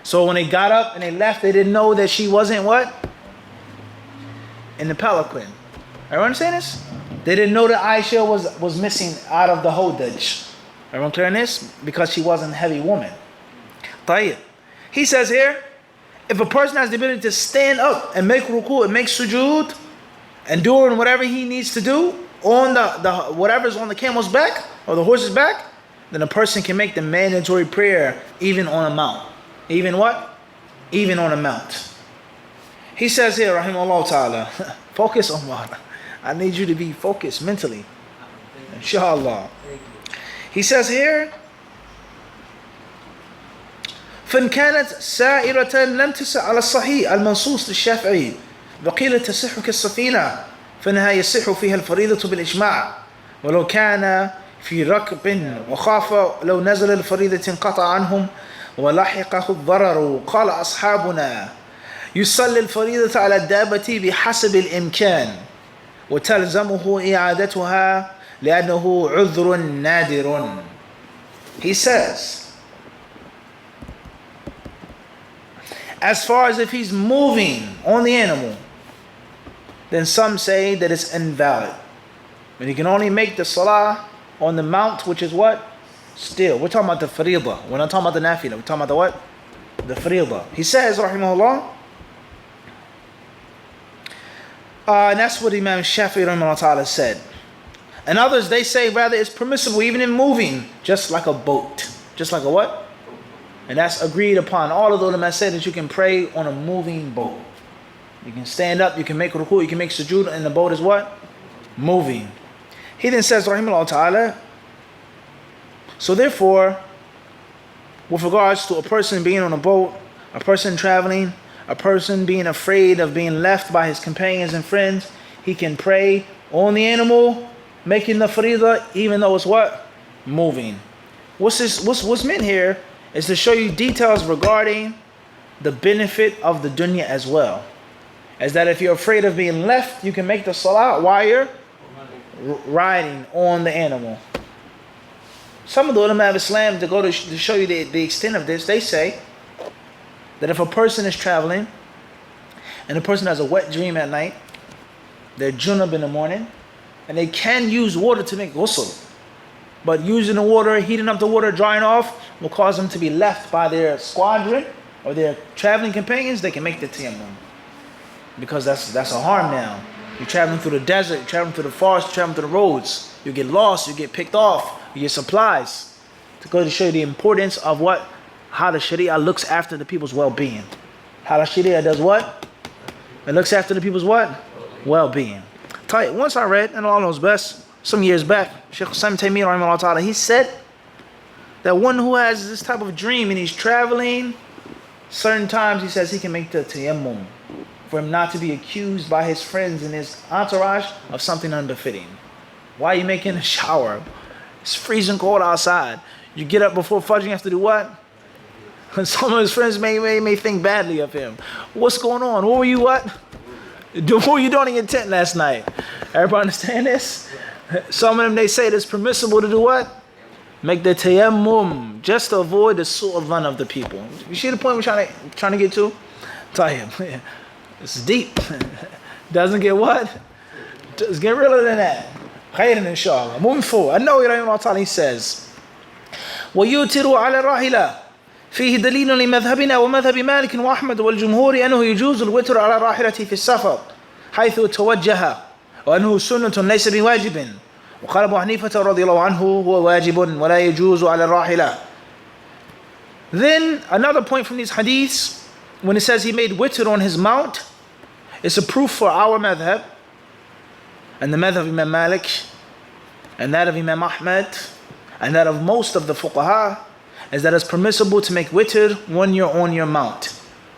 So when they got up and they left, they didn't know that she wasn't what? In the palanquin. Everyone understand this? They didn't know that Aisha was missing out of the hodaj. Everyone clear on this? Because she wasn't a heavy woman. Tayyip. He says here, if a person has the ability to stand up and make ruku and make sujood and doing whatever he needs to do on the whatever's on the camel's back or the horse's back, then a person can make the mandatory prayer even on a mount. Even what? Even on a mount. He says here, rahimahullah ta'ala, focus on what? I need you to be focused mentally. Inshallah. He says here, فإن كانت سائرة لم تسع على الصحيح المنصوص للشافعي وقيل تصح كالسفينة فإنها يصح فيها الفريضة بالإجماع ولو كان في ركب وخاف لو نزل الفريضة انقطع عنهم ولحقه الضرر. قال أصحابنا يصلي الفريضة على الدابة بحسب الإمكان وتلزمه إعادتها لأنه عذر نادر. He says, as far as if he's moving on the animal, then some say that it's invalid. But he can only make the salah on the mount, which is what? Still. We're talking about the faridah. We're not talking about the nafila. We're talking about the what? The faridah. He says, rahimahullah, and that's what Imam Shafi'i rahimahullah ta'ala said. And others, they say rather it's permissible even in moving, just like a boat. Just like a what? And that's agreed upon. All of the ulama say that you can pray on a moving boat. You can stand up, you can make ruku, you can make sujood, and the boat is what? Moving. He then says, rahimahullah ta'ala, so therefore, with regards to a person being on a boat, a person traveling, a person being afraid of being left by his companions and friends, he can pray on the animal, making the faridah, even though it's what? Moving. What's meant here is to show you details regarding the benefit of the dunya as well. As that if you're afraid of being left, you can make the salah while you're riding on the animal. Some of the ulama of Islam, to show you the extent of this, they say that if a person is traveling and a person has a wet dream at night, they're junub in the morning, and they can use water to make ghusl. But using the water, heating up the water, drying off, will cause them to be left by their squadron or their traveling companions. They can make the tayammum. Because that's a harm now. You're traveling through the desert, you're traveling through the forest, you're traveling through the roads. You get lost, you get picked off, you get supplies. To go to show you the importance of how the Sharia looks after the people's well-being. How the Sharia does what? It looks after the people's what? Well-being. Once I read, and Allah knows best, some years back, Shaykh Islam Taymiyyah rahimahullah ta'ala, he said that one who has this type of dream and he's traveling, certain times he says he can make the tayammum for him not to be accused by his friends and his entourage of something unbefitting. Why are you making a shower? It's freezing cold outside. You get up before Fajr, you have to do what? And some of his friends may think badly of him. What's going on? What were you what? What were you doing in your tent last night? Everybody understand this? Some of them, they say it's permissible to do what? Make the tayammum, just to avoid the su'u dhan of the people. You see the point we're trying to get to? Tayyib. It's deep. Doesn't get what? Just get realer than that. Khairan inshallah. Moving forward. I know he says, وَيُوتِرُ عَلَى الرَّاحِلَةِ فيه دليل لمذهبنا ومذهب مالك وأحمد والجمهور أنه يجوز الوتر على الراحلة في السفر حيث توجه وأنه سنة ليس بواجب وقال أبو حنيفة رضي الله عنه هو واجب ولا يجوز على الراحلة. Then another point from these hadiths, when it says he made witr on his mount, it's a proof for our madhab and the madhab of Imam Malik and that of Imam Ahmad and that of most of the fuqaha, is that it's permissible to make witr when you're on your mount,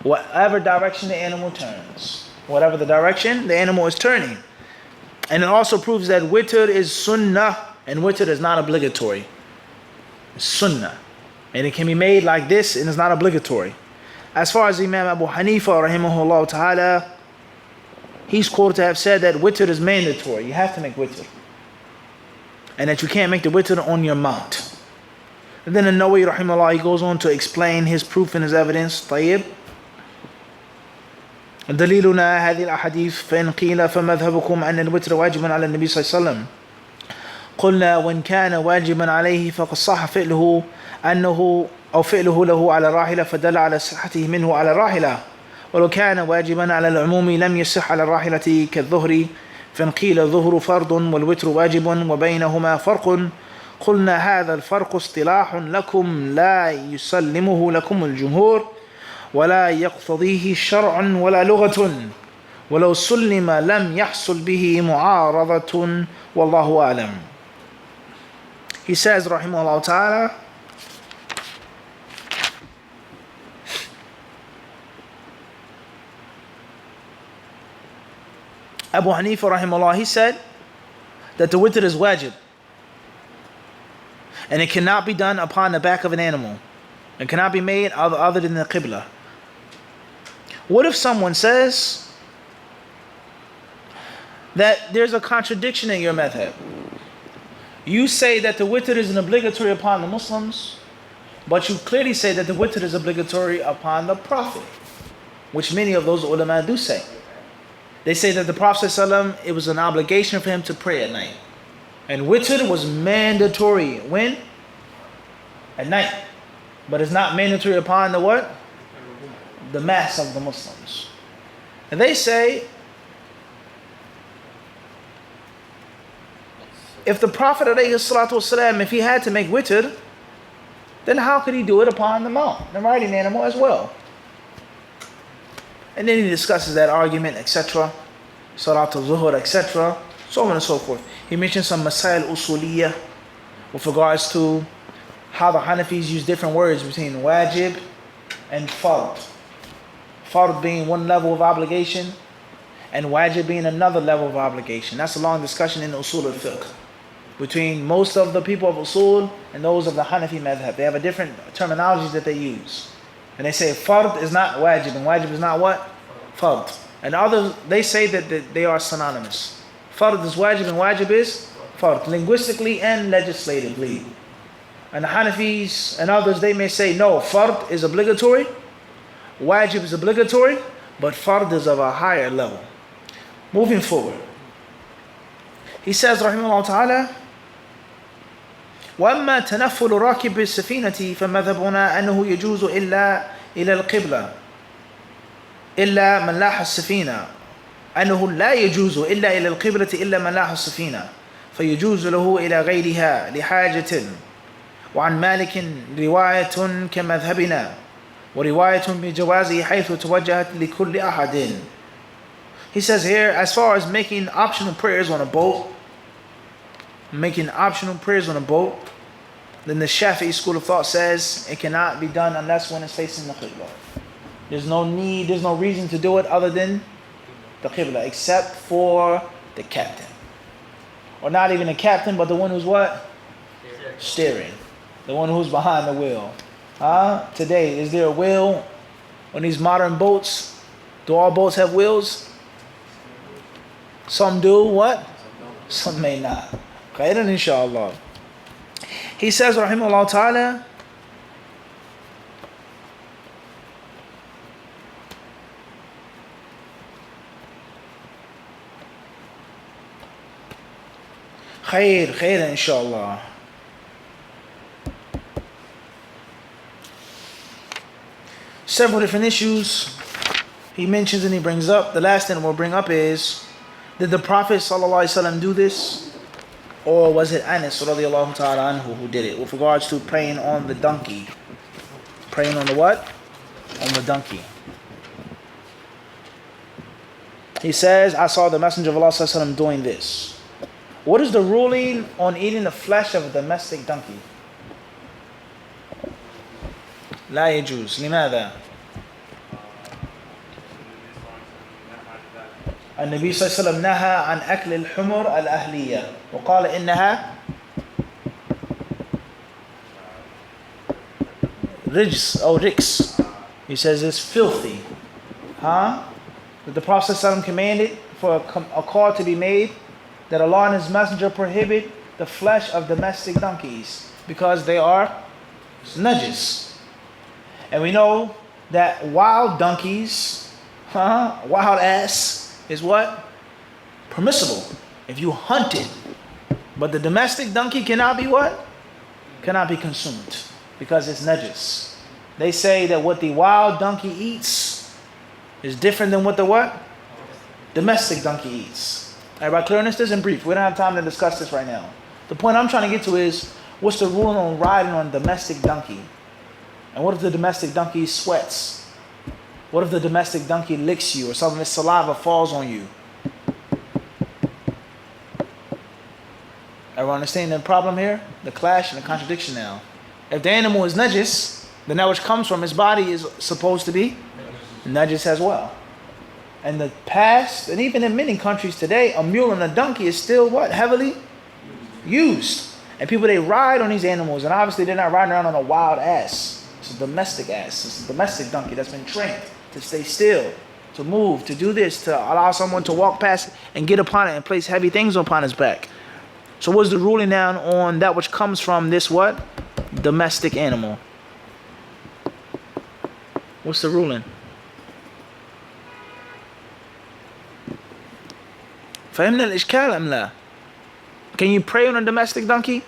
whatever direction the animal turns. Whatever the direction the animal is turning. And it also proves that witr is sunnah, and witr is not obligatory. It's sunnah. And it can be made like this, and it's not obligatory. As far as Imam Abu Hanifa rahimahullah ta'ala, he's quoted to have said that witr is mandatory. You have to make witr. And that you can't make the witr on your mount. And then in Nawawi rahimahullah, he goes on to explain his proof and his evidence. طيب. دليلنا هذه الأحاديث فإن قيل فمذهبكم أن الوتر واجب على النبي صلى الله عليه وسلم قلنا وإن كان واجبا عليه فقد صح فعله أنه أو فعله له على الراحلة فدل على صحته منه على الراحلة ولو كان واجبا على العموم لم يصح على الراحلة كالظهر فإن قيل الظهر فرض والوتر واجب وبينهما فرق قلنا هذا الفرق اصطلاح لكم لا يسلمه لكم الجمهور ولا يقتضيه شرع ولا لغة ولو سلم لم يحصل به معارضة والله أعلم. He says rahimahullah ta'ala, Abu Hanifa rahimahullah, he said that the witr is wajib and it cannot be done upon the back of an animal. It cannot be made other than the qibla. What if someone says that there's a contradiction in your madhab? You say that the witr is an obligatory upon the Muslims, but you clearly say that the witr is obligatory upon the Prophet, which many of those ulama do say. They say that the Prophet ﷺ, it was an obligation for him to pray at night. And witr was mandatory. When? At night. But it's not mandatory upon the what? The mass of the Muslims. And they say, if the Prophet ﷺ, if he had to make witr, then how could he do it upon the mount, the riding animal as well? And then he discusses that argument, etc. Salat al-Zuhur, etc. So on and so forth. He mentions some masail usuliyah with regards to how the Hanafis use different words between wajib and fard. Fard being one level of obligation and wajib being another level of obligation. That's a long discussion in the usul al-fiqh between most of the people of usul and those of the Hanafi madhab. They have a different terminologies that they use. And they say fard is not wajib and wajib is not what? Fard. And others, they say that they are synonymous. Fard is wajib and wajib is fard, linguistically and legislatively. And the Hanafis and others, they may say, no, fard is obligatory, wajib is obligatory, but fard is of a higher level. Moving forward. He says, rahimahullah ta'ala, وَأَمَّا تَنَفُّلُ رَاكِبِ السَّفِينَةِ فَمَذَهَبُنَا أَنَّهُ يَجُوزُ إِلَّا إِلَى الْقِبْلَةِ إِلَّا مَنْ لَاحَ السَّفِينَةِ أنه لا يجوز إلا إلى القبلة إلا من لاح السفينة فيجوز له إلى غيرها لحاجة وعن مالك رواية كمذهبنا ورواية بجوازه حيث توجهت لكل أحد. He says here, as far as making optional prayers on a boat, then the Shafi'i school of thought says it cannot be done unless one is facing the Qibla. There's no reason to do it other than the Qibla, except for the captain. Or not even the captain, but the one who's what? Steering. The one who's behind the wheel. Huh? Today, is there a wheel on these modern boats? Do all boats have wheels? Some do. What? Some may not. Khairan inshallah. He says, rahimahullah ta'ala, khair inshallah. Several different issues he mentions and he brings up. The last thing we'll bring up is, did the Prophet ﷺ do this? Or was it Anas radiallahu ta'ala anhu who did it? With regards to praying on the donkey. Praying on the what? On the donkey. He says, I saw the Messenger of Allah ﷺ doing this. What is the ruling on eating the flesh of a domestic donkey? لا يجوز. لماذا؟ النبي صلى الله عليه وسلم نهى عن أكل الحمر الأهلية وقال إنها رجس أو ركس. He says it's filthy. Huh? But the Prophet ﷺ commanded for a call to be made that Allah and His Messenger prohibit the flesh of domestic donkeys because they are najis. And we know that wild donkeys, wild ass, is what? Permissible if you hunt it. But the domestic donkey cannot be what? Cannot be consumed because it's najis. They say that what the wild donkey eats is different than what the what? Domestic donkey eats. Everybody clear on this? This in brief. We don't have time to discuss this right now. The point I'm trying to get to is, what's the rule on riding on a domestic donkey? And what if the domestic donkey sweats? What if the domestic donkey licks you or some of its saliva falls on you? Everyone understand the problem here? The clash and the contradiction now. If the animal is najis, then that which comes from his body is supposed to be najis as well. In the past, and even in many countries today, a mule and a donkey is still what? Heavily used. And people, they ride on these animals, and obviously they're not riding around on a wild ass. It's a domestic ass. It's a domestic donkey that's been trained to stay still, to move, to do this, to allow someone to walk past and get upon it and place heavy things upon his back. So what's the ruling now on that which comes from this what? Domestic animal. What's the ruling? فهمنا الإشكال أم لا? Can you pray on a domestic donkey?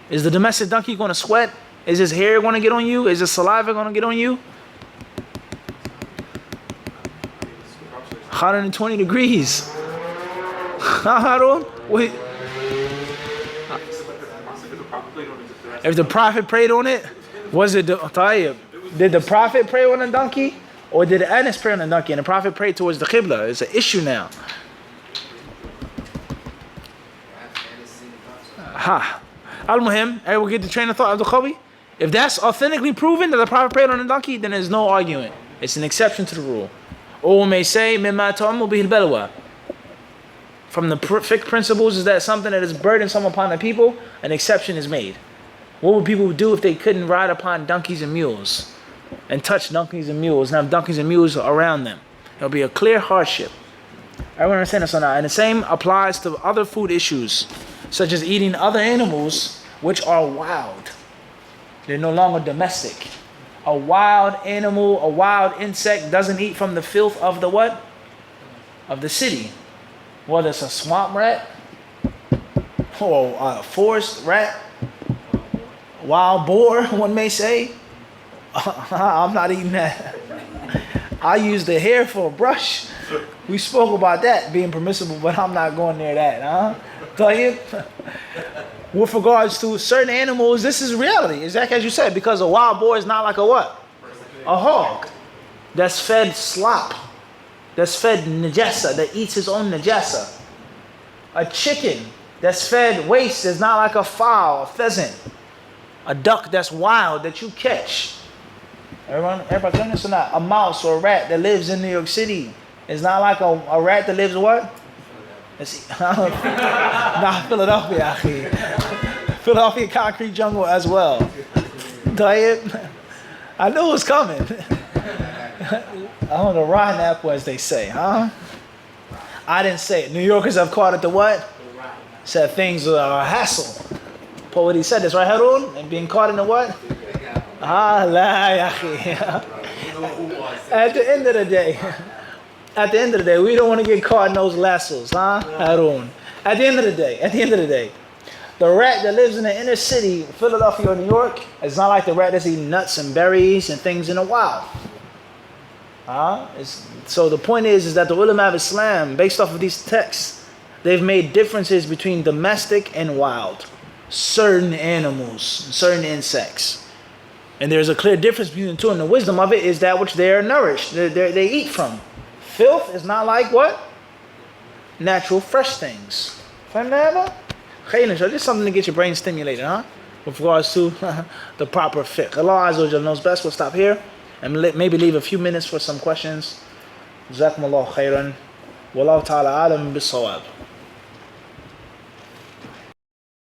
Is the domestic donkey going to sweat? Is his hair going to get on you? Is his saliva going to get on you? 120 degrees. Harun? Wait. If the Prophet prayed on it, was it Tayyib? Did the Prophet pray on a donkey? Or did Anas pray on a donkey? And the Prophet prayed towards the Qibla. It's an issue now. Ha. Al-Muhim, I will get the train of thought of the Qawi. If that's authentically proven that the Prophet prayed on a donkey, then there's no argument. It's an exception to the rule. Or we may say, مِمَّا تَعُمُّ بِهِ الْبَلْوَى. From the fiqh principles is that something that is burdensome upon the people, an exception is made. What would people do if they couldn't ride upon donkeys and mules and touch donkeys and mules and have donkeys and mules around them? It'll be a clear hardship. Everyone understand this or not? And the same applies to other food issues, such as eating other animals which are wild. They're no longer domestic. A wild animal, a wild insect doesn't eat from the filth of the what? Of the city. Whether it's a swamp rat or a forest rat, wild boar, one may say. I'm not eating that. I use the hair for a brush. We spoke about that being permissible, but I'm not going near that. Tayyib. With regards to certain animals, this is reality. Exactly as you said, because a wild boar is not like a what? A hog that's fed slop, that's fed najasa, that eats his own najasa. A chicken that's fed waste is not like a fowl, a pheasant, a duck that's wild that you catch. Everybody doing this or not? A mouse or a rat that lives in New York City is not like a rat that lives what? Nah, Philadelphia, Philadelphia concrete jungle as well. Tayyib. I knew it was coming. On the rotten apple, as they say, huh? I didn't say it. New Yorkers have called it the what? Said things are a hassle. Poet, he said this, right, Harun? And being caught in the what? Ah, la, yahi. At the end of the day, we don't want to get caught in those lassos, huh, Harun? At the end of the day, the rat that lives in the inner city, Philadelphia or New York, is not like the rat that's eating nuts and berries and things in the wild. So the point is that the ulama of Islam, based off of these texts, they've made differences between domestic and wild, certain animals, certain insects. And there's a clear difference between the two, and the wisdom of it is that which they are nourished, they eat from. Filth is not like what? Natural, fresh things. So just something to get your brain stimulated, huh? With regards to the proper fiqh. Allah Azza wa Jalla knows best. We'll stop here and maybe leave a few minutes for some questions. Jazakumullahu khairan. Wallahu ta'ala alam bis-sawab.